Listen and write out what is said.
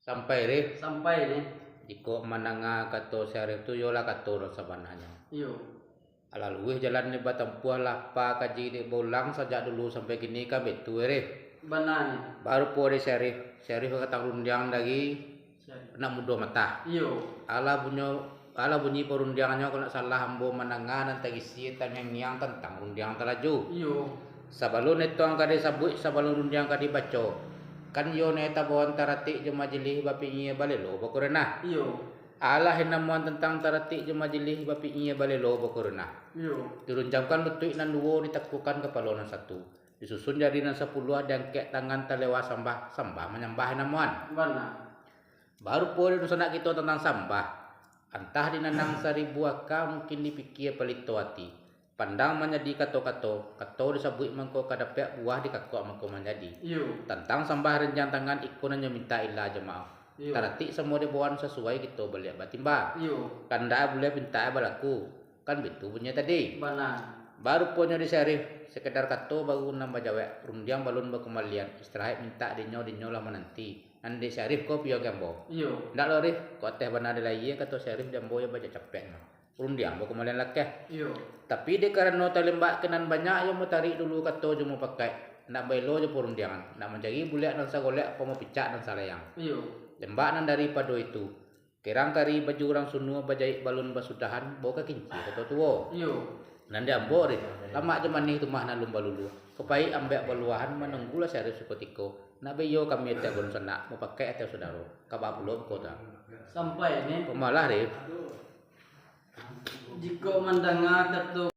Sampai re sampai nih. jiko mananga kato syarif tu yola kato ro sabananya. Iyo. Alaluih jalan ni batampuah lapa kaji di bolang sejak dulu sampai kini ka betu re. Benar. Baru po di syarif kata rundiang lagi nak mudo mata. Iyo. Ala bunyi perundiangannya kalau salah ambo mananga nanti isi tanyang tentang rundiang telaju. Iyo. Sabalun itu ang kadi sabui sabalun rundiang kadi baco. Kan yo neta bawaan tarati je majilih bapi balelo bakurena. Iyo. Allah hinamuan tentang tarati je majilih bapi balelo bakurena. Iyo. Dirunjamkan betul nan duo ditakukan kepalonan satu. Disusun jadi nan 10 ada kek tangan telewa sambah menyembah hinamuan. Benar. Baru pun nusanak kita tentang sambah. Antah dinanang 1000 aka mungkin dipikir pelito hati. Pandang menjadi kato disebut mengko kadapek buah di kakok mengko menjadi. Iyo. Tentang sambah renjang tangan ikunannya minta ilah jemaah. Iyo. Tarati semua dibuat sesuai gitu beliau batimba. Iyo. Kanda boleh minta balaku. Kan betul punya tadi. Benar. Baru punya di syarif sekedar kato baru nambah jawab. Rundiang balun berkembalian. Istirahat minta dinyo lah menanti. Nanti syarif kau piyo gambo. Iyo. Ndak lho rif, kau teh benar lagi kata syarif jambo ya baca capek. Rundiang berkembalian lakeh. Iyo. Tapi dia karena talimbak kenan banyak yang mau tarik dulu kato je mau pakai. Nak bailo je perundiangan. Nak mencari buliak dan sagolek apa mau picak dan salayang. Iyo. Lembak nan daripada itu. Kerang kari baju orang sunu bajai balun basudahan bawa ke kinci kata tuo. Iyo. Nan dia ambok ri. Lama je manih tu mah nalum balulu. Kepai ambek baluahan menunggulah sehari sekotiko. Nak bayo kami tak bon senak mau pakai atau saudara. Kabah belum kota. Sampai nih. Pemalah ri. Jika mendengar ketuk